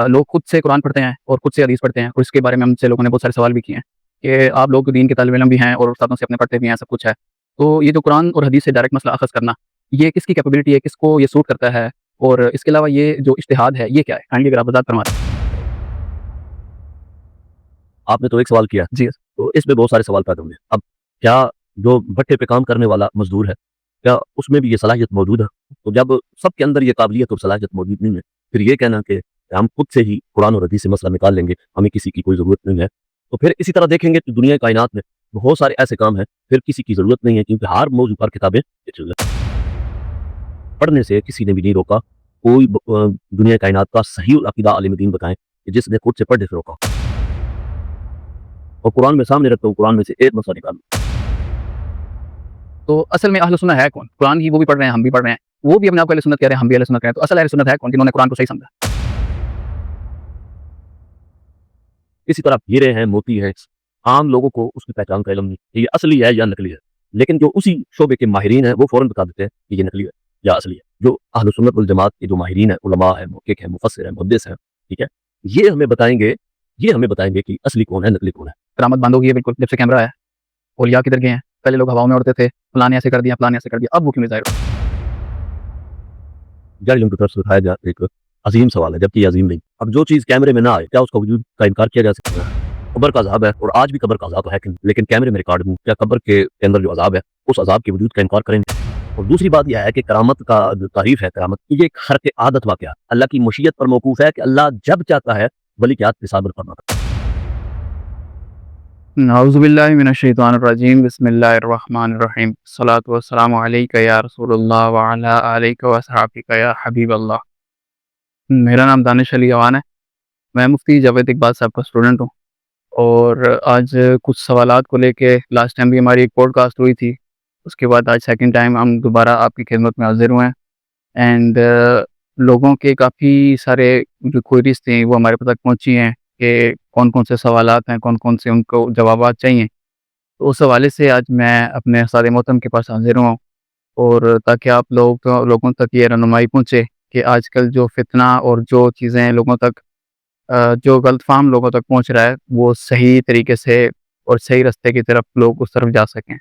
لوگ خود سے قرآن پڑھتے ہیں اور خود سے حدیث پڑھتے ہیں، اور اس کے بارے میں ہم سے لوگوں نے بہت سارے سوال بھی کیے ہیں کہ آپ لوگ دین کے طالب علم بھی ہیں اور استادوں سے اپنے پڑھتے بھی ہیں، سب کچھ ہے، تو یہ جو قرآن اور حدیث سے ڈائریکٹ مسئلہ اخذ کرنا، یہ کس کی کیپیبلٹی ہے، کس کو یہ سوٹ کرتا ہے، اور اس کے علاوہ یہ جو اجتہاد ہے یہ کیا ہے؟ کائنڈلی اگر آپ وضاحت فرما دیں۔ آپ نے تو ایک سوال کیا جی تو اس میں بہت سارے سوال پیدا ہوئے۔ اب کیا جو بھٹے پہ کام کرنے والا مزدور ہے، کیا اس میں بھی یہ صلاحیت موجود ہے؟ تو جب سب کے اندر یہ قابلیت اور صلاحیت موجود نہیں ہے، پھر یہ کہنا کہ ہم خود سے ہی قرآن اور حدیث سے مسئلہ نکال لیں گے، ہمیں کسی کی کوئی ضرورت نہیں ہے، تو پھر اسی طرح دیکھیں گے کہ دنیا کائنات میں بہت سارے ایسے کام ہیں پھر کسی کی ضرورت نہیں ہے، کیونکہ ہر موضوع پر کتابیں پڑھنے سے کسی نے بھی نہیں روکا۔ کوئی دنیا کائنات کا صحیح العقیدہ عالم دین بتائیں کہ جس نے خود سے پڑھنے سے روکا، اور قرآن میں سامنے رکھتا ہوں، قرآن میں سے ایک مسئلہ نکالوں۔ تو اصل میں اہل سنت ہے کون؟ قرآن ہی وہ بھی پڑھ رہے ہیں، ہم بھی پڑھ رہے ہیں، وہ بھی اپنے آپ کو اہل سنت کہہ رہے ہیں، ہم بھی اہل سنت کہہ رہے ہیں، تو اصل اہل سنت ہے کون جنہوں نے قرآن کو صحیح سمجھا؟ اسی طرح ہیرے ہیں، موتی ہیں، عام لوگوں کو اس کی پہچان کا علم نہیں کہ یہ اصلی ہے یا نقلی ہے، لیکن جو اسی شعبے کے ماہرین ہیں وہ فوراً بتا دیتے ہیں کہ یہ نقلی ہے یا اصلی ہے۔ جو اہل سنت والجماعت کے جو ماہرین ہیں، علماء ہیں، محقق ہیں، مفسر ہیں، محدث ہیں، ٹھیک ہے، یہ ہمیں بتائیں گے کہ اصلی کون ہے، نقلی کون ہے۔ کرامت بند ہو گئی ہے بالکل، جب سے کیمرہ ہے، اولیاء کدھر گئے ہیں؟ پہلے لوگ ہواؤں میں اڑتے تھے، فلانے ایسے کر دیا، فلانے ایسے کر دیا، اب وہ کیوں نہیں ظاہر ہو؟ جاہلوں کی طرف سے اٹھایا جا ایک عظیم سوال ہے، جبکہ یہ عظیم نہیں۔ اب جو چیز کیمرے میں نہ آئے، کیا اس کا وجود کا انکار کیا جا سکتا ہے؟ قبر کا عذاب ہے، اور آج بھی قبر کا عذاب ہے، لیکن کیمرے میں ریکارڈ ہوں، کیا قبر کے اندر جو عذاب ہے اس عذاب کے وجود کا انکار کریں گے؟ اور دوسری بات یہ ہے کہ کرامت کا جو تعریف ہے، کرامت یہ ایک خرق عادت واقعہ ہے، اللہ کی مشیت پر موقوف ہے کہ اللہ جب چاہتا ہے ولی کی عادت پہ صابر فرماتا ہے۔ نعوذ باللہ من الشیطان الرجیم، بسم اللہ الرحمن الرحیم، الصلاۃ والسلام علیک یا رسول اللہ وعلی آلک وصحابک یا حبیب اللہ۔ میرا نام دانش علی اوان ہے، میں مفتی جاوید اقبال صاحب کا اسٹوڈنٹ ہوں، اور آج کچھ سوالات کو لے کے لاسٹ ٹائم بھی ہماری ایک پوڈ کاسٹ ہوئی تھی، اس کے بعد آج سیکنڈ ٹائم ہم دوبارہ آپ کی خدمت میں حاضر ہوئے ہیں، اینڈ لوگوں کے کافی سارے جو کوئریز تھیں وہ ہمارے تک پہنچی ہیں کہ کون کون سے سوالات ہیں، کون کون سے ان کو جوابات چاہیے، تو اس حوالے سے آج میں اپنے استاد محترم کے پاس حاضر ہوں، اور تاکہ آپ لوگوں تک یہ رہنمائی پہنچے کہ آج کل جو فتنہ اور جو چیزیں لوگوں تک جو غلط فہم لوگوں تک پہنچ رہا ہے وہ صحیح طریقے سے اور صحیح راستے کی طرف لوگ اس طرف جا سکیں۔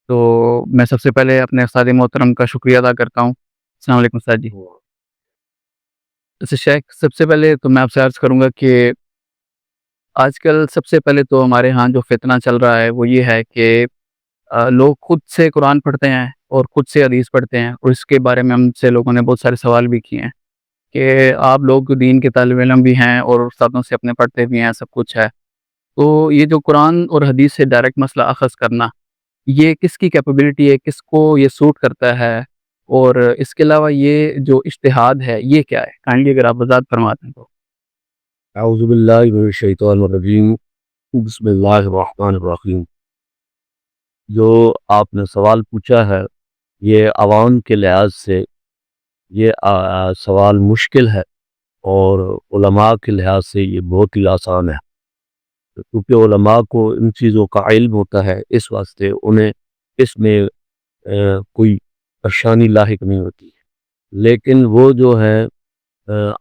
تو میں سب سے پہلے اپنے استاد محترم کا شکریہ ادا کرتا ہوں۔ السلام علیکم استاد جی۔ شیخ، سب سے پہلے تو میں آپ سے عرض کروں گا کہ آج کل سب سے پہلے تو ہمارے ہاں جو فتنہ چل رہا ہے وہ یہ ہے کہ لوگ خود سے قرآن پڑھتے ہیں اور خود سے حدیث پڑھتے ہیں، اور اس کے بارے میں ہم سے لوگوں نے بہت سارے سوال بھی کیے ہیں کہ آپ لوگ دین کے طالب علم بھی ہیں اور استادوں سے اپنے پڑھتے بھی ہیں، سب کچھ ہے، تو یہ جو قرآن اور حدیث سے ڈائریکٹ مسئلہ اخذ کرنا، یہ کس کی کیپیبلٹی ہے، کس کو یہ سوٹ کرتا ہے، اور اس کے علاوہ یہ جو اجتہاد ہے یہ کیا ہے؟ کائنڈلی اگر آپ وضاحت فرما دیں تو۔ اعوذ باللہ من الشیطان الرجیم، بسم اللہ الرحمن الرحیم۔ جو آپ نے سوال پوچھا ہے یہ عوام کے لحاظ سے یہ سوال مشکل ہے، اور علماء کے لحاظ سے یہ بہت ہی آسان ہے، کیونکہ علماء کو ان چیزوں کا علم ہوتا ہے، اس واسطے انہیں اس میں کوئی پریشانی لاحق نہیں ہوتی، لیکن وہ جو ہے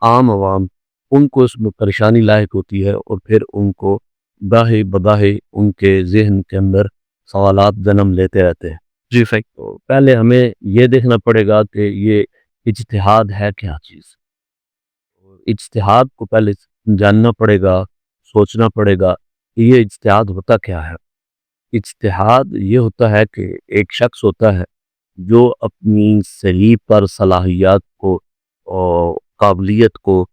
عام عوام، ان کو اس میں پریشانی لاحق ہوتی ہے، اور پھر ان کو گاہے بگاہے ان کے ذہن کے اندر سوالات جنم لیتے رہتے ہیں۔ جی صحیح۔ تو پہلے ہمیں یہ دیکھنا پڑے گا کہ یہ اجتہاد ہے کیا چیز۔ اجتہاد کو پہلے جاننا پڑے گا، سوچنا پڑے گا کہ یہ اجتہاد ہوتا کیا ہے۔ اجتہاد یہ ہوتا ہے کہ ایک شخص ہوتا ہے جو اپنی صحیح پر صلاحیات کو اور قابلیت کو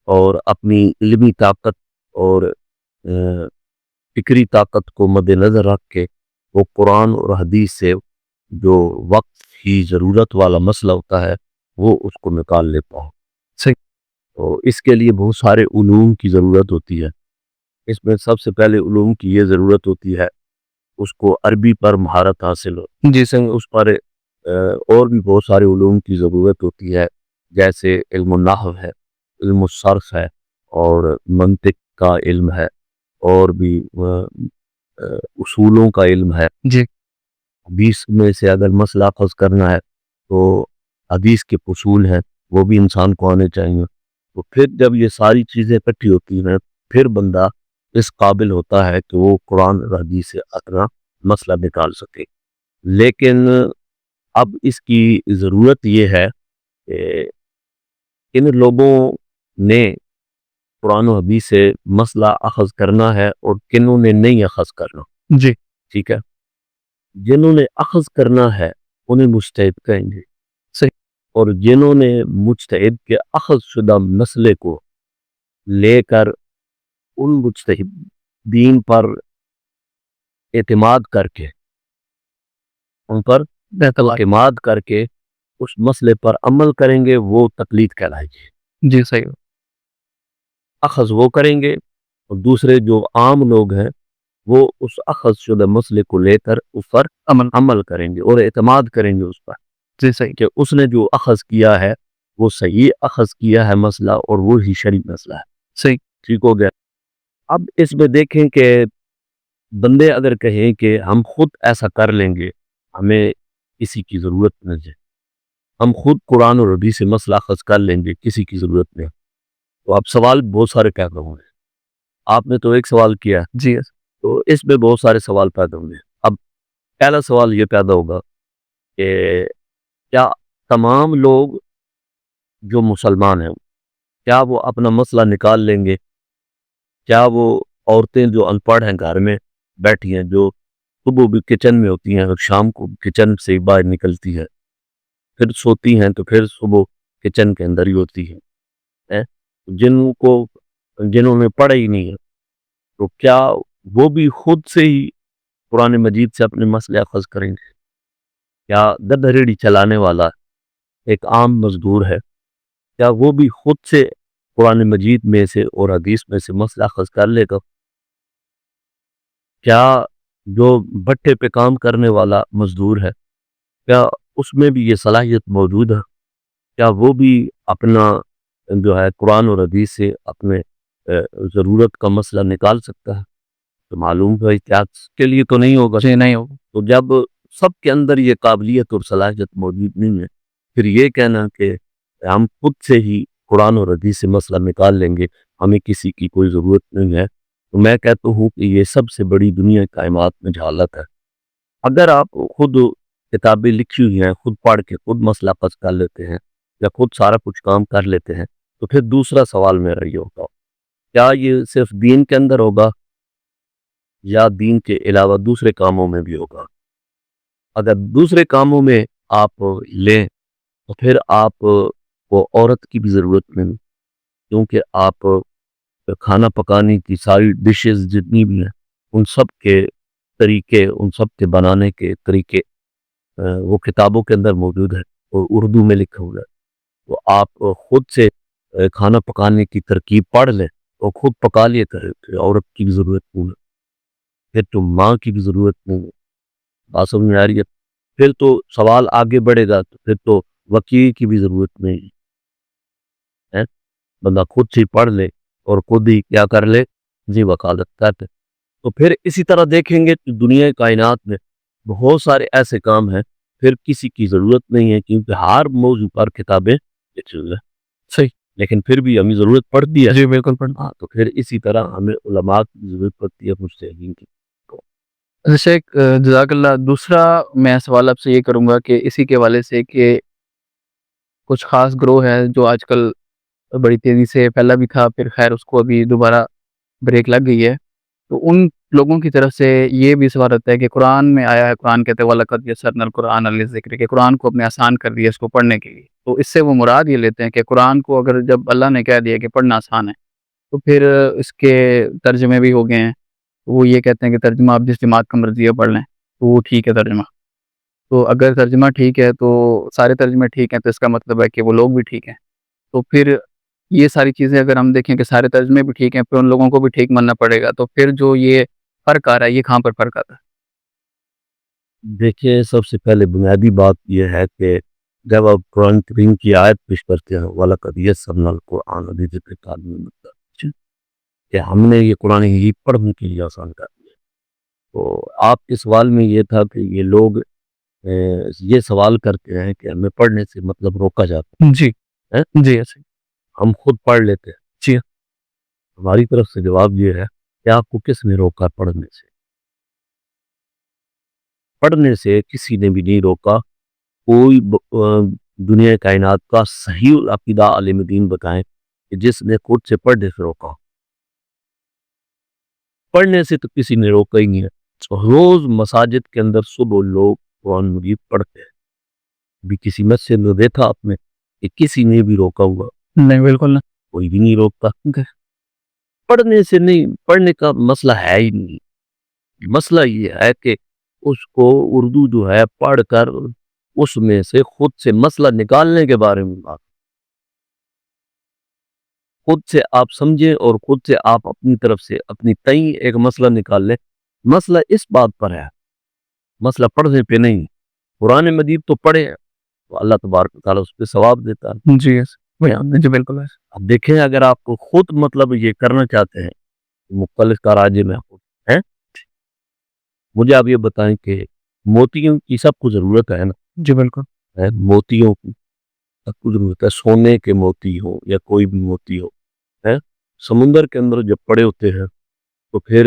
اور اپنی علمی طاقت اور فکری طاقت کو مد نظر رکھ کے وہ قرآن اور حدیث سے جو وقت کی ضرورت والا مسئلہ ہوتا ہے وہ اس کو نکال لیتا ہے۔ صحیح۔ تو اس کے لیے بہت سارے علوم کی ضرورت ہوتی ہے۔ اس میں سب سے پہلے علوم کی یہ ضرورت ہوتی ہے اس کو عربی پر مہارت حاصل ہو، جی جسے اس پر اور بھی بہت سارے علوم کی ضرورت ہوتی ہے، جیسے علم النحو ہے، علم الصرف ہے، اور منطق کا علم ہے، اور بھی اصولوں کا علم ہے۔ جی 20 میں سے اگر مسئلہ حل کرنا ہے تو حدیث کے اصول ہیں وہ بھی انسان کو آنے چاہیے، تو پھر جب یہ ساری چیزیں اکٹھی ہوتی ہیں پھر بندہ اس قابل ہوتا ہے کہ وہ قرآن اور حدیث سے اپنا مسئلہ نکال سکے. لیکن اب اس کی ضرورت یہ ہے کہ ان لوگوں نے قرآن و حدیث سے مسئلہ اخذ کرنا ہے اور کنوں نے نہیں اخذ کرنا. جی ٹھیک ہے, جنہوں نے اخذ کرنا ہے انہیں مجتہد کہیں گے, صحیح. اور جنہوں نے مجتہد کے اخذ شدہ مسئلے کو لے کر ان مجتہدین پر اعتماد کر کے ان پر اعتماد کر کے اس مسئلے پر عمل کریں گے وہ تقلید کہلائے گی. جی صحیح. اخذ وہ کریں گے اور دوسرے جو عام لوگ ہیں وہ اس اخذ شدہ مسئلے کو لے کر اس پر عمل کریں گے اور اعتماد کریں گے اس پر. جی صحیح. کہ اس نے جو اخذ کیا ہے وہ صحیح اخذ کیا ہے مسئلہ اور وہ ہی شرعی مسئلہ ہے. صحیح. ٹھیک ہو گیا. اب اس میں دیکھیں کہ بندے اگر کہیں کہ ہم خود ایسا کر لیں گے, ہمیں کسی کی ضرورت نہیں ہے, ہم خود قرآن اور حدیث سے مسئلہ اخذ کر لیں گے, کسی کی ضرورت نہیں, تو اب سوال بہت سارے پیدا ہوں گے. آپ نے تو ایک سوال کیا, جی تو اس میں بہت سارے سوال پیدا ہوں گے. اب پہلا سوال یہ پیدا ہوگا کہ کیا تمام لوگ جو مسلمان ہیں کیا وہ اپنا مسئلہ نکال لیں گے؟ کیا وہ عورتیں جو ان پڑھ ہیں گھر میں بیٹھی ہیں, جو صبح بھی کچن میں ہوتی ہیں اور شام کو کچن سے باہر نکلتی ہے, پھر سوتی ہیں تو پھر صبح کچن کے اندر ہی ہوتی ہیں, جنہوں نے پڑھا ہی نہیں ہے, تو کیا وہ بھی خود سے ہی قرآن مجید سے اپنے مسئلے اخذ کریں گے؟ کیا گدھا ریڑھی چلانے والا ایک عام مزدور ہے, کیا وہ بھی خود سے قرآن مجید میں سے اور حدیث میں سے مسئلہ اخذ کر لے گا؟ کیا جو بھٹے پہ کام کرنے والا مزدور ہے کیا اس میں بھی یہ صلاحیت موجود ہے؟ کیا وہ بھی اپنا جو ہے قرآن اور حدیث سے اپنے ضرورت کا مسئلہ نکال سکتا ہے؟ تو معلوم ہے احتیاط کے لیے تو نہیں ہوگا. نہیں ہوگا. تو جب سب کے اندر یہ قابلیت اور صلاحیت موجود نہیں ہے, پھر یہ کہنا کہ ہم خود سے ہی قرآن اور حدیث سے مسئلہ نکال لیں گے, ہمیں کسی کی کوئی ضرورت نہیں ہے, تو میں کہتا ہوں کہ یہ سب سے بڑی دنیا کائنات میں جہالت ہے. اگر آپ خود کتابیں لکھی ہوئی ہیں, خود پڑھ کے خود مسئلہ پس کر لیتے ہیں یا خود سارا کچھ کام کر لیتے ہیں, تو پھر دوسرا سوال میرا یہ ہوگا, کیا یہ صرف دین کے اندر ہوگا یا دین کے علاوہ دوسرے کاموں میں بھی ہوگا؟ اگر دوسرے کاموں میں آپ لیں تو پھر آپ کو عورت کی بھی ضرورت نہیں, کیونکہ آپ کھانا پکانے کی ساری ڈشز جتنی بھی ہیں ان سب کے طریقے, ان سب کے بنانے کے طریقے وہ کتابوں کے اندر موجود ہے اور اردو میں لکھا ہوا ہے. تو آپ خود سے کھانا پکانے کی ترکیب پڑھ لیں اور خود پکا لیے کریں, پھر عورت کی بھی ضرورت نہیں ہے, پھر تو ماں کی بھی ضرورت نہیں ہے. بات سمجھ میں آ رہی ہے؟ پھر تو سوال آگے بڑھے گا, تو پھر تو وکیل کی بھی ضرورت نہیں ہے, بندہ خود سے پڑھ لے اور خود ہی کیا کر لے, جی وکالت کرتے. تو پھر اسی طرح دیکھیں گے کہ دنیا کائنات میں بہت سارے ایسے کام ہیں پھر کسی کی ضرورت نہیں ہے, کیونکہ ہر موضوع پر کتابیں لکھی ہوئی ہیں. صحیح. لیکن پھر بھی ہمیں ضرورت پڑتی ہے. جی بالکل پڑھنا. تو پھر اسی طرح ہمیں علماء کی ضرورت پڑتی ہے, مجتہدین کی. شیخ جزاک اللہ. دوسرا میں سوال آپ سے یہ کروں گا کہ اسی کے حوالے سے کہ کچھ خاص گروہ ہے جو آج کل بڑی تیزی سے پھیلا بھی تھا, پھر خیر اس کو ابھی دوبارہ بریک لگ گئی ہے, تو ان لوگوں کی طرف سے یہ بھی سوال رہتا ہے کہ قرآن میں آیا ہے, قرآن کہتے ہیں وَلَقَدْ يَسَّرْنَا الْقُرْآنَ لِلذِّكْرِ, کہ قرآن کو اپنے آسان کر دیا اس کو پڑھنے کے لیے. تو اس سے وہ مراد یہ لیتے ہیں کہ قرآن کو اگر جب اللہ نے کہہ دیا کہ پڑھنا آسان ہے تو پھر اس کے ترجمے بھی ہو گئے ہیں, وہ یہ کہتے ہیں کہ ترجمہ آپ جس جماعت کا مرضی ہے پڑھ لیں, تو وہ ٹھیک ہے ترجمہ. تو اگر ترجمہ ٹھیک ہے تو سارے ترجمے ٹھیک ہیں, تو اس کا مطلب ہے کہ وہ لوگ بھی ٹھیک ہیں. تو پھر یہ ساری چیزیں اگر ہم دیکھیں کہ سارے ترجمے بھی ٹھیک ہیں, پھر ان لوگوں کو بھی ٹھیک ماننا پڑے گا, تو پھر جو یہ فرق آ رہا ہے یہ کہاں پر فرق آتا ہے؟ دیکھیے, سب سے پہلے بنیادی بات یہ ہے کہ جب آپ قرآن کریم کی آیت پیش کرتے ہیں وَلَقَدْ يَسَّرْنَا الْقُرْآنَ لِلذِّكْرِ, کہ ہم نے یہ قرآن ہی پڑھنے کے لیے آسان کر دیا. تو آپ کے سوال میں یہ تھا کہ یہ لوگ یہ سوال کرتے ہیں کہ ہمیں پڑھنے سے مطلب روکا جاتا جی ہے. جی ایسے. ہم خود پڑھ لیتے ہیں. جی ہماری طرف سے جواب یہ ہے کہ آپ کو کس نے روکا پڑھنے سے؟ پڑھنے سے کسی نے بھی نہیں روکا. کوئی دنیا کائنات کا صحیح العقیدہ عالم دین بتائیں کہ جس نے خود سے پڑھنے سے روکا. پڑھنے سے تو کسی نے روکا ہی نہیں ہے. روز مساجد کے اندر صبح لوگ قرآن مجید پڑھتے ہیں. بھی کسی مسجد میں دیکھا آپ نے کہ کسی نے بھی روکا ہوا؟ نہیں بالکل نہیں. کوئی بھی نہیں روکتا. Okay. پڑھنے سے نہیں، پڑھنے کا مسئلہ ہے ہی نہیں. مسئلہ یہ ہے کہ اس کو اردو جو ہے پڑھ کر اس میں سے خود سے مسئلہ نکالنے کے بارے میں بات. خود سے آپ سمجھیں اور خود سے آپ اپنی طرف سے اپنی تئیں ایک مسئلہ نکال لیں. مسئلہ اس بات پر ہے، مسئلہ پڑھنے پہ نہیں. قرآن مجید تو پڑھے تو اللہ تبارک و تعالیٰ اس پہ ثواب دیتا ہے. جی جی بالکل. اب دیکھیں اگر آپ کو خود مطلب یہ کرنا چاہتے ہیں مختلف کاراج میں ہیں، مجھے آپ یہ بتائیں کہ موتیوں کی سب کو ضرورت ہے نا؟ جی بالکل. موتیوں کی سب کو ضرورت ہے. سونے کے موتی ہو یا کوئی بھی موتی ہو، سمندر کے اندر جب پڑے ہوتے ہیں تو پھر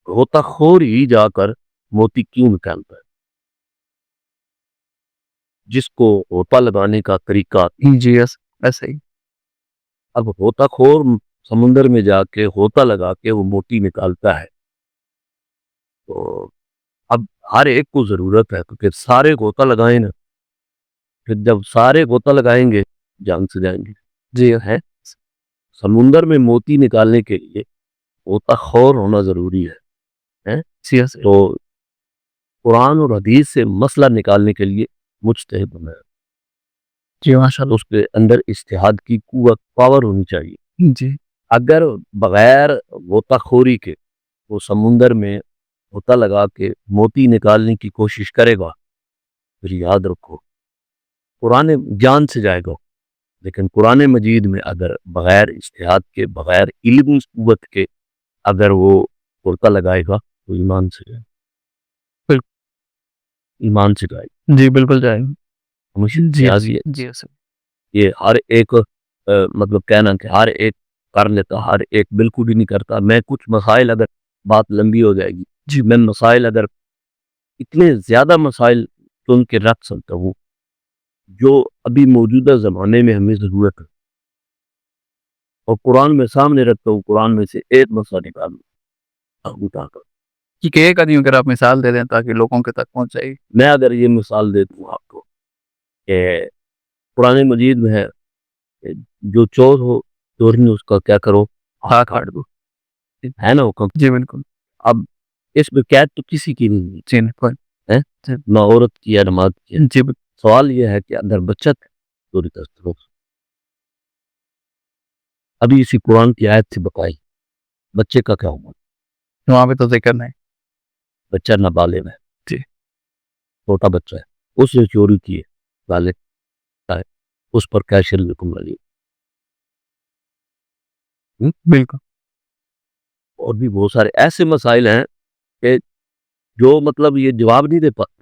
غوطہ خور ہی جا کر موتی کیوں نکالتا ہے؟ جس کو غوطہ لگانے کا طریقہ. جی ایسے ہی. اب غوطہ خور سمندر میں جا کے غوطہ لگا کے وہ موتی نکالتا ہے تو اب ہر ایک کو ضرورت ہے تو پھر سارے غوطہ لگائیں نا. پھر جب سارے غوطہ لگائیں گے جان سے جائیں گے. جی ہے سمندر میں موتی نکالنے کے لیے غوطہ خور ہونا ضروری ہے. تو قرآن اور حدیث سے مسئلہ نکالنے کے لیے مجتہد ہونا ہے. جی ماشاء اللہ. اس کے اندر اجتہاد کی قوت پاور ہونی چاہیے. جی اگر بغیر غوطہ خوری کے وہ سمندر میں غوطہ لگا کے موتی نکالنے کی کوشش کرے گا پھر یاد رکھو قرآن جان سے جائے گا. لیکن قرآن مجید میں اگر بغیر اجتہاد کے بغیر علم قوت کے اگر وہ غوطہ لگائے گا تو ایمان سے جائے گا. ایمان سے جائے گا. جی بالکل جائے گا. جی یہ ہر ایک مطلب کہنا کہ ہر ایک کر لیتا، ہر ایک بالکل بھی نہیں کرتا. میں کچھ مسائل اگر بات لمبی ہو جائے گی جی میں مسائل اگر اتنے زیادہ مسائل چن کے رکھ سکتا ہوں جو ابھی موجودہ زمانے میں ہمیں ضرورت ہے اور قرآن میں سامنے رکھتا ہوں. قرآن میں سے ایک مسئلہ نکالوں اٹھا کر کہ ایک آدمی اگر آپ مثال دے دیں تاکہ لوگوں کے تک پہنچ جائے. میں اگر یہ مثال دے دوں آپ کو کہ قرآن مجید میں ہے جو چور ہو چور نہیں اس کا کیا کرو ہاتھ کاٹ دو، ہے نا حکم؟ جی بالکل. اب اس میں قید تو کسی کی نہیں ہے، نہ عورت کی یا نہ مرد کی. جی سوال یہ ہے کہ اگر بچت چوری کرتے ہو ابھی اسی قرآن کی آیت سے بتائی بچے کا کیا ہوگا؟ وہاں پہ تو ذکر نہیں. بچہ نابالغ ہے جی چھوٹا بچہ ہے اس نے چوری کی ہے بالغ ہے اس پر کیا شرعی حکم لگے؟ بالکل. اور بھی بہت سارے ایسے مسائل ہیں کہ جو مطلب یہ جواب نہیں دے پاتے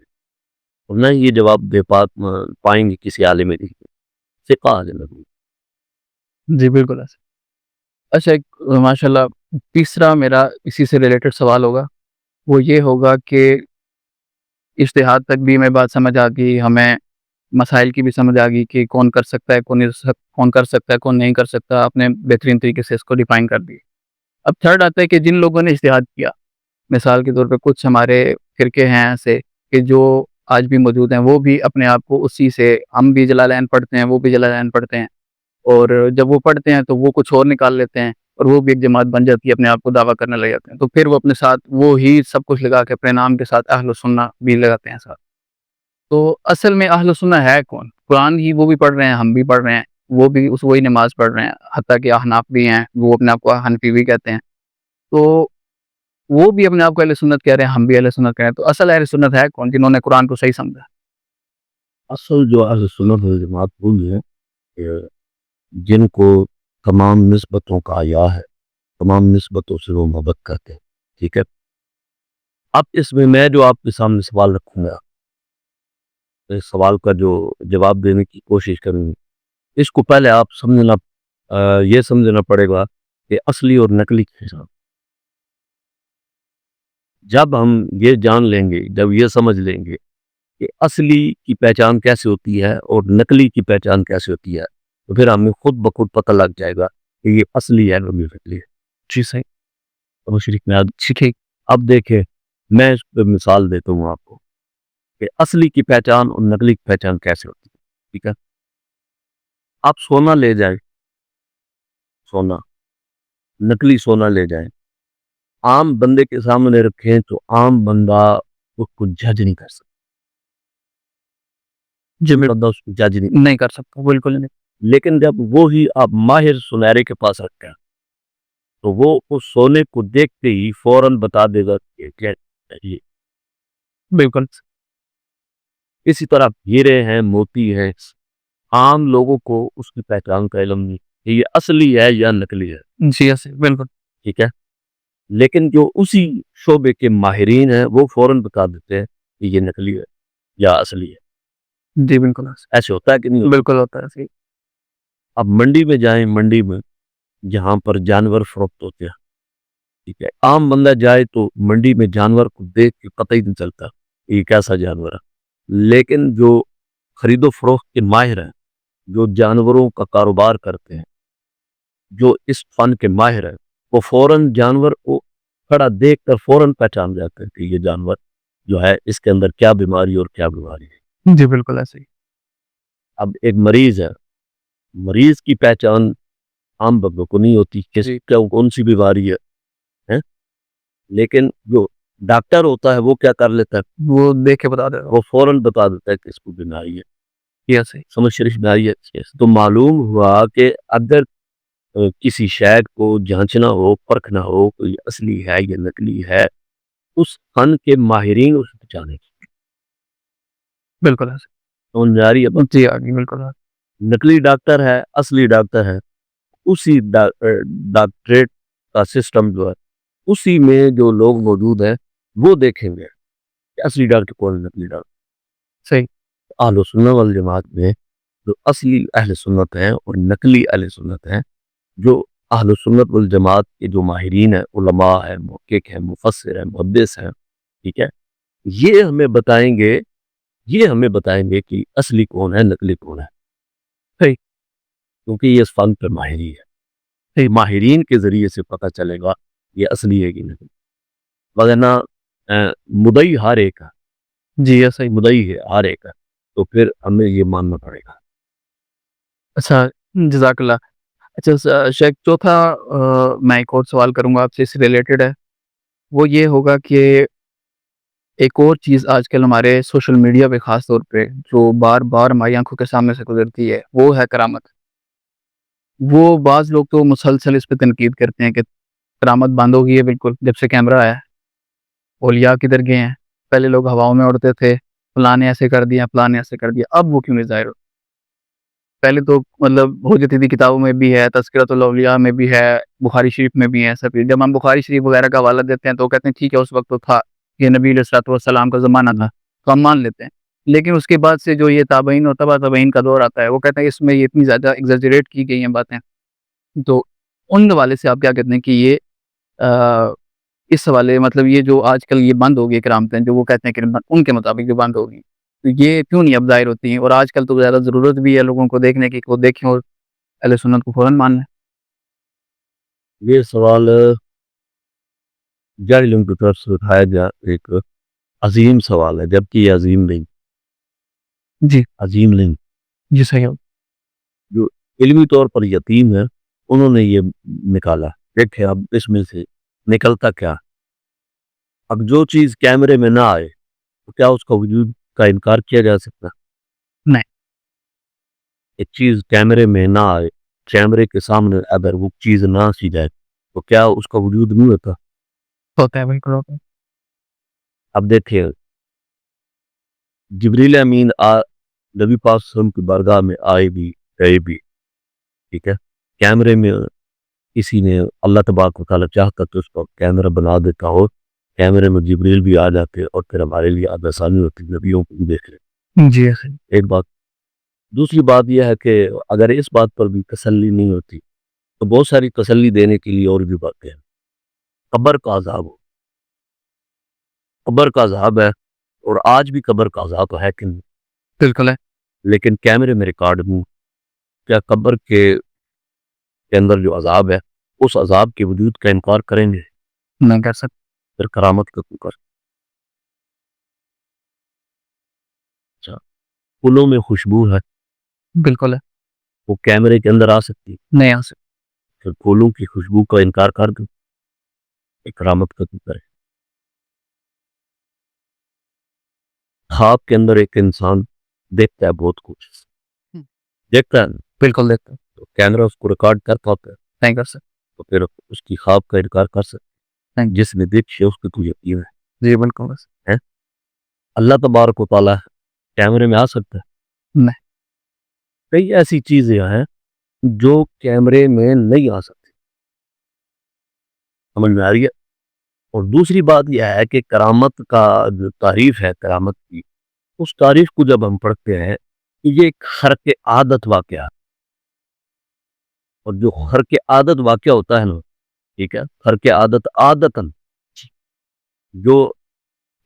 اور نہ یہ جواب دے پائیں گے کسی عالم دین سے عالم دین. جی بالکل ایسے. اچھا ایک ماشاء اللہ تیسرا میرا اسی سے ریلیٹڈ سوال ہوگا، وہ یہ ہوگا کہ اجتہاد تک بھی میں بات سمجھ آ گئی، ہمیں مسائل کی بھی سمجھ آ گئی کہ کون کر سکتا ہے کون کر سکتا ہے کون نہیں کر سکتا. آپ نے بہترین طریقے سے اس کو ڈیفائن کر دی. اب تھرڈ آتا ہے کہ جن لوگوں نے اجتہاد کیا، مثال کے طور پہ کچھ ہمارے فرقے ہیں ایسے کہ جو آج بھی موجود ہیں، وہ بھی اپنے آپ کو اسی سے، ہم بھی جلالین پڑھتے ہیں وہ بھی جلالین پڑھتے ہیں، اور جب وہ پڑھتے ہیں تو وہ کچھ اور نکال لیتے ہیں اور وہ بھی ایک جماعت بن جاتی ہے، اپنے آپ کو دعویٰ کرنے لگ جاتے ہیں. تو پھر وہ اپنے ساتھ وہ ہی سب کچھ لگا کے اپنے نام کے ساتھ اہل سنہ بھی لگاتے ہیں ساتھ. تو اصل میں اہل سنہ ہے کون؟ قرآن ہی وہ بھی پڑھ رہے ہیں، ہم بھی پڑھ رہے ہیں، وہ بھی وہی نماز پڑھ رہے ہیں، حتیٰ کہ احناف بھی ہیں وہ اپنے آپ کو حنفی بھی کہتے ہیں. تو وہ بھی اپنے آپ کو اہل سنت کہہ رہے ہیں، ہم بھی اہل سنت کہہ رہے ہیں. تو اصل اہل سنت ہے کون؟ جنہوں نے قرآن کو صحیح سمجھا. اصل جو اہل سنت والجماعت وہی ہے کہ جن کو تمام نسبتوں کا حیا ہے، تمام نسبتوں سے وہ محبت کرتے ہیں. ٹھیک ہے. اب اس میں جو آپ کے سامنے سوال رکھوں گا اس سوال کا جو جواب دینے کی کوشش کروں گی اس کو پہلے آپ سمجھنا یہ سمجھنا پڑے گا کہ اصلی اور نقلی کے حساب. جب ہم یہ جان لیں گے، جب یہ سمجھ لیں گے کہ اصلی کی پہچان کیسے ہوتی ہے اور نقلی کی پہچان کیسے ہوتی ہے، تو پھر ہمیں خود بخود پتہ لگ جائے گا کہ یہ اصلی ہے اور یہ نقلی ہے. جی صحیح. تو شریف میں ٹھیک. اب دیکھیں، میں اس پہ مثال دیتا ہوں آپ کو کہ اصلی کی پہچان اور نقلی کی پہچان کیسے ہوتی ہے. ٹھیک ہے، آپ سونا لے جائیں، سونا، نقلی سونا لے جائیں، عام بندے کے سامنے رکھیں تو عام بندہ اس کو جج نہیں کر سکتا. جی بندہ اس کو جج نہیں. نہیں کر سکتا، بالکل نہیں. لیکن جب وہی آپ ماہر سنہرے کے پاس رکھتے ہیں تو وہ اس سونے کو دیکھتے ہی فوراً بتا دے گا کہ کیا ہے یہ. بالکل. اسی طرح ہیرے ہیں، موتی ہیں، عام لوگوں کو اس کی پہچان کا علم نہیں کہ یہ اصلی ہے یا نقلی ہے. جی ایسے بالکل. ٹھیک ہے، لیکن جو اسی شعبے کے ماہرین ہیں وہ فوراً بتا دیتے ہیں کہ یہ نقلی ہے یا اصلی ہے. جی بالکل ایسے ہوتا ہے کہ نہیں ہوتا؟ بالکل ہوتا ہے. صحیح. اب منڈی میں جائیں، منڈی میں جہاں پر جانور فروخت ہوتے ہیں، ٹھیک ہے، عام بندہ جائے تو منڈی میں جانور کو دیکھ کے پتہ ہی نہیں چلتا کہ یہ کیسا جانور ہے. لیکن جو خرید و فروخت کے ماہر ہیں، جو جانوروں کا کاروبار کرتے ہیں، جو اس فن کے ماہر ہیں، وہ فوراً جانور کو کھڑا دیکھ کر فوراً پہچان جاتے ہیں کہ یہ جانور جو ہے اس کے اندر کیا بیماری اور کیا بیماری ہے. جی بالکل ایسے ہی. اب ایک مریض ہے، مریض کی پہچان عام بندوں کو نہیں ہوتی کہ کیا کون سی بیماری ہے. لیکن جو ڈاکٹر ہوتا ہے وہ کیا کر لیتا ہے، وہ دیکھ کے بتا دے گا. وہ فوراً بتا دیتا ہے کہ اس کو بیماری ہے. یہ صحیح. سمجھ شریف میں آئی ہے. تو معلوم ہوا کہ اگر کسی شے کو جانچنا ہو، پرکھنا ہو کہ یہ اصلی ہے یا نقلی ہے، اس فن کے ماہرین اس کو جانے. بالکل ایسے. سمجھ میں آ رہی ہے؟ جی آگے بالکل. نقلی ڈاکٹر ہے، اصلی ڈاکٹر ہے، اسی ڈاکٹریٹ کا سسٹم جو ہے اسی میں جو لوگ موجود ہیں وہ دیکھیں گے کہ اصلی ڈاکٹر کون ہے، نقلی ڈاکٹر. صحیح. اہل سنت والجماعت میں جو اصلی اہل سنت ہیں اور نقلی اہل سنت ہیں، جو اہل سنت والجماعت کے جو ماہرین ہیں، علماء ہیں، محقق ہیں، مفسر ہیں، محدث ہیں، ٹھیک ہے، یہ ہمیں بتائیں گے کہ اصلی کون ہے، نقلی کون ہے. صحیح. کیونکہ یہ اس فن پہ ماہری ہے. ماہرین کے ذریعے سے پتہ چلے گا یہ اصلی ہے کہ نہیں. وغیرہ مدعی ہر ایک ہے. جی ایسا ہی. مدعی ہے ہر ایک ہے، تو پھر ہمیں یہ ماننا پڑے گا. اچھا جزاک اللہ. اچھا شیخ، چوتھا میں ایک اور سوال کروں گا آپ سے، اس سے ریلیٹڈ ہے. وہ یہ ہوگا کہ ایک اور چیز آج کل ہمارے سوشل میڈیا پہ خاص طور پہ جو بار بار ہماری آنکھوں کے سامنے سے گزرتی ہے، وہ ہے کرامت. وہ بعض لوگ تو مسلسل اس پہ تنقید کرتے ہیں کہ کرامت بند ہو گئی ہے بالکل جب سے کیمرہ آیا ہے. اولیاء کدھر گئے ہیں؟ پہلے لوگ ہواؤں میں اڑتے تھے، فلاں نے ایسے کر دیا، فلاں نے ایسے کر دیا، اب وہ کیوں نہیں ظاہر ہو؟ پہلے تو مطلب ہو جاتی تھی، کتابوں میں بھی ہے، تذکرۃ الاولیاء میں بھی ہے، بخاری شریف میں بھی ہے. سب جب ہم بخاری شریف وغیرہ کا حوالہ دیتے ہیں تو کہتے ہیں ٹھیک ہے اس وقت تو تھا، یہ نبی علیہ الصلوۃ والسلام کا زمانہ تھا، تو ہم مان لیتے ہیں. لیکن اس کے بعد سے جو یہ تابعین اور تبع تابعین کا دور آتا ہے، وہ کہتے ہیں اس میں یہ اتنی زیادہ ایگزیجریٹ کی گئی ہیں باتیں. تو ان حوالے سے آپ کیا کہتے ہیں کہ یہ اس حوالے مطلب یہ جو آج کل یہ بند ہو گئی کرامتیں، جو وہ کہتے ہیں کہ ان کے مطابق جو بند ہو گئی، تو یہ کیوں نہیں اب ظاہر ہوتی ہیں؟ اور آج کل تو زیادہ ضرورت بھی ہے لوگوں کو دیکھنے کی، وہ دیکھیں اور اہل سنت کو فوراً مان لیں. یہ سوال جاہلوں کی طرف سے اٹھایا گیا ایک عظیم سوال ہے، جبکہ یہ عظیم نہیں. جی عظیم نہیں. جی صحیح. جو علمی طور پر یتیم ہے انہوں نے یہ نکالا. دیکھیں اب اس میں سے نکلتا کیا. اب جو چیز کیمرے میں نہ آئے تو کیا اس کا وجود کا انکار کیا جا سکتا؟ نہیں. ایک چیز کیمرے میں نہ آئے، کیمرے کے سامنے اگر وہ چیز نہ سی جائے تو کیا اس کا وجود نہیں ہوتا؟ ہوتا ہے، بالکل ہوتا ہے. اب دیکھیں، جبریل امین نبی پاک صلی اللہ علیہ وسلم کی بارگاہ میں آئے بھی گئے بھی، ٹھیک ہے. کیمرے میں کسی نے اللہ تبارک و تعالیٰ چاہتا تو اس کو کیمرہ بنا دیتا، اور کیمرے میں جبریل بھی آ جاتے اور پھر ہمارے لیے آسانی ہوتی، نبیوں کو بھی دیکھ لیں. جی ایسے. ایک بات دوسری بات یہ ہے کہ اگر اس بات پر بھی تسلی نہیں ہوتی تو بہت ساری تسلی دینے کے لیے اور بھی باتیں ہیں. قبر کا عذاب ہو، قبر کا عذاب ہے، اور آج بھی قبر کا عذاب ہے کہ نہیں، بالکل ہے. لیکن کیمرے میں ریکارڈ ہوں. کیا قبر کے اندر جو عذاب ہے اس عذاب کے وجود کا انکار کریں گے؟ نہ کر سکتے. پھر کرامت کا کیوں کر؟ اچھا، پھولوں میں خوشبو ہے، بالکل ہے. وہ کیمرے کے اندر آ سکتی ہے، نہیں آ سکتے. پھر پھولوں کی خوشبو کا انکار کر دوں، کرامت کا کیوں کرے؟ خواب کے اندر ایک انسان دیکھتا ہے بہت کچھ، دیکھتا ہے نا، بالکل دیکھتے. تو کیمرہ اس کو ریکارڈ کر پاتا ہے، نہیں کر سکتے. تو پھر اس کی خواب کا انکار کر سکتا نہیں. ہے. جس نے دیکھی ہے اس کو تو یقین ہے. جی بالکل. اللہ تبارک و تعالیٰ کیمرے میں آ سکتا ہے؟ نہیں. کئی ایسی چیزیں ہیں جو کیمرے میں نہیں آ سکتی. سمجھ میں آ رہی ہے؟ اور دوسری بات یہ ہے کہ کرامت کا جو تعریف ہے کرامت کی، اس تعریف کو جب ہم پڑھتے ہیں کہ یہ ایک خرق عادت واقعہ، اور جو خرق عادت واقعہ ہوتا ہے نا، ٹھیک ہے، خرق عادت عادتاً جو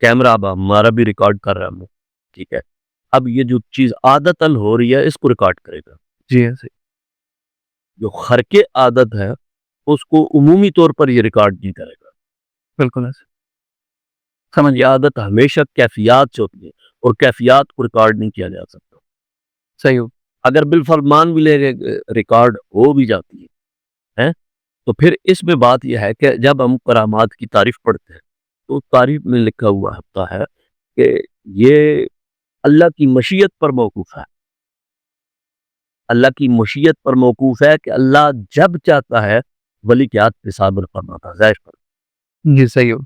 کیمرہ اب ہمارا بھی ریکارڈ کر رہا ہے، ٹھیک ہے، اب یہ جو چیز عادتاً ہو رہی ہے اس کو ریکارڈ کرے گا. جی ایسے. جو خرق عادت ہے اس کو عمومی طور پر یہ ریکارڈ نہیں کرے گا. بالکل ایسے. سمجھ یہ عادت ہمیشہ کیفیات سے ہوتی ہے، اور کیفیات کو ریکارڈ نہیں کیا جا سکتا. صحیح ہو. اگر بالفرمان بھی ریکارڈ ہو بھی جاتی ہے تو پھر اس میں بات یہ ہے کہ جب ہم کرامات کی تعریف پڑھتے ہیں تو تعریف میں لکھا ہوا ہوتا ہے کہ یہ اللہ کی مشیت پر موقوف ہے. اللہ کی مشیت پر موقوف ہے کہ اللہ جب چاہتا ہے ولی کے ہاتھ پہ صابر فرماتا ہے، ظاہر پر جی صحیح ہو.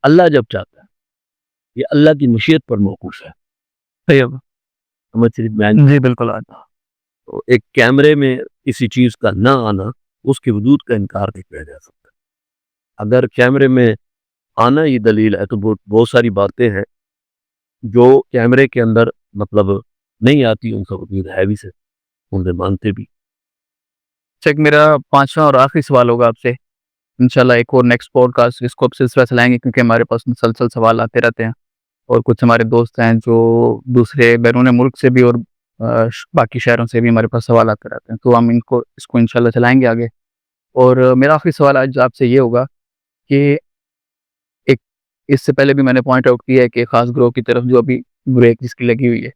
اللہ جب چاہتا ہے، یہ اللہ کی مشیت پر موقوف ہے. صحیح ہو. سمجھ رہی میں؟ جی بالکل آتا. تو ایک کیمرے میں کسی چیز کا نہ آنا اس کے وجود کا انکار نہیں کیا جا سکتا. اگر کیمرے میں آنا یہ دلیل ہے تو بہت ساری باتیں ہیں جو کیمرے کے اندر مطلب نہیں آتی، ان کا وجود ہے بھی سے ان سے مانتے بھی. چیک میرا 5واں اور آخری سوال ہوگا آپ سے انشاءاللہ. ایک اور نیکسٹ پوڈ کاسٹ اس کو اب سلسلہ چلائیں گے کیونکہ ہمارے پاس مسلسل سوال آتے رہتے ہیں، اور کچھ ہمارے دوست ہیں جو دوسرے بیرون ملک سے بھی اور باقی شہروں سے بھی ہمارے پاس سوال آتے رہتے ہیں، تو ہم اس کو انشاءاللہ چلائیں گے آگے. اور میرا آخری سوال آج آپ سے یہ ہوگا کہ ایک اس سے پہلے بھی میں نے پوائنٹ آؤٹ کیا ہے کہ خاص گروہ کی طرف جو ابھی بریک جس کی لگی ہوئی ہے،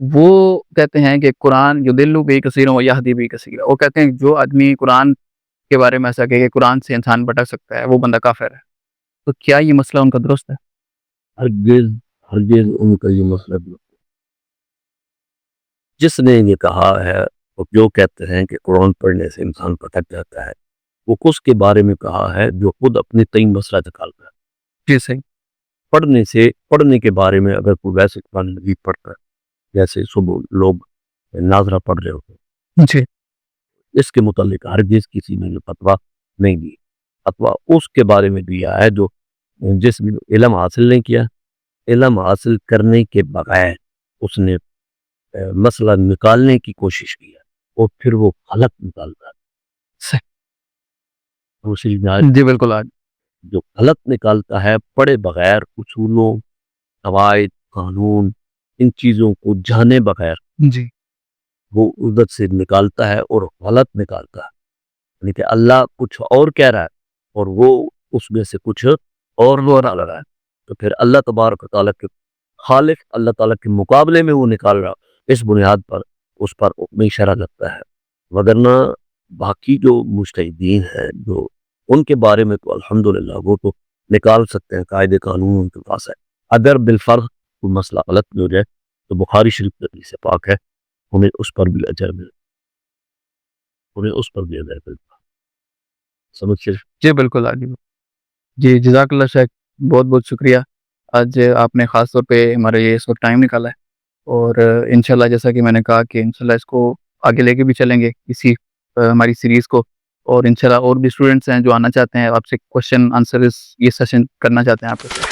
وہ کہتے ہیں کہ قرآن جو دلو بھی کثیروں و یہدی بھی کثیر، وہ کہتے ہیں جو آدمی قرآن کے بارے میں ایسا کہ قرآن سے انسان بھٹک سکتا ہے وہ بندہ کافر ہے. تو کیا یہ مسئلہ ان کا درست ہے؟ ہرگز ان کا یہ مسئلہ نہیں. جس نے یہ کہا ہے اور جو کہتے ہیں کہ قرآن پڑھنے سے انسان بھٹک جاتا ہے، وہ کس کے بارے میں کہا ہے جو خود اپنے تئیں مسئلہ نکالتا ہے. جی صحیح. پڑھنے کے بارے میں اگر کوئی ویسے قرآن مجید پڑھتا ہے جیسے صبح لوگ ناظرہ پڑھ رہے ہوتے ہیں، جی اس کے متعلق ہرگز کسی نے یہ فتویٰ نہیں دی. فتویٰ اس کے بارے میں دیا ہے جو جس نے علم حاصل نہیں کیا، علم حاصل کرنے کے بغیر اس نے مسئلہ نکالنے کی کوشش کی ہے اور پھر وہ غلط نکالتا ہے. جی بالکل. آج جو غلط نکالتا ہے پڑھے بغیر، اصولوں، قواعد، قانون، ان چیزوں کو جانے بغیر جی وہ عدت سے نکالتا ہے اور غلط نکالتا ہے. یعنی کہ اللہ کچھ اور کہہ رہا ہے اور وہ اس میں سے کچھ اور وہ نہ رہا ہے، تو پھر اللہ تبارک و تعالیٰ کے خالق اللہ تعالیٰ کے مقابلے میں وہ نکال رہا، اس بنیاد پر اس پر حکم شرع لگتا ہے. وگرنہ باقی جو مجتہدین ہیں جو ان کے بارے میں تو الحمدللہ وہ تو نکال سکتے ہیں، قاعدے قانون ان کے پاس ہے. اگر بالفرض کوئی مسئلہ غلط بھی ہو جائے تو بخاری شریف کی حدیث سے پاک ہے، ہمیں اس پر بھی اجر ملے، ہمیں اس پر بھی اجر ملتا. سمجھ شریف؟ جی بالکل. آج جی جزاک اللہ شیخ، بہت بہت شکریہ. آج آپ نے خاص طور پہ ہمارے یہ اس وقت ٹائم نکالا ہے، اور انشاءاللہ جیسا کہ میں نے کہا کہ انشاءاللہ اس کو آگے لے کے بھی چلیں گے اسی ہماری سیریز کو. اور انشاءاللہ اور بھی اسٹوڈنٹس ہیں جو آنا چاہتے ہیں آپ سے کوشچن آنسر یہ سیشن کرنا چاہتے ہیں آپ سے.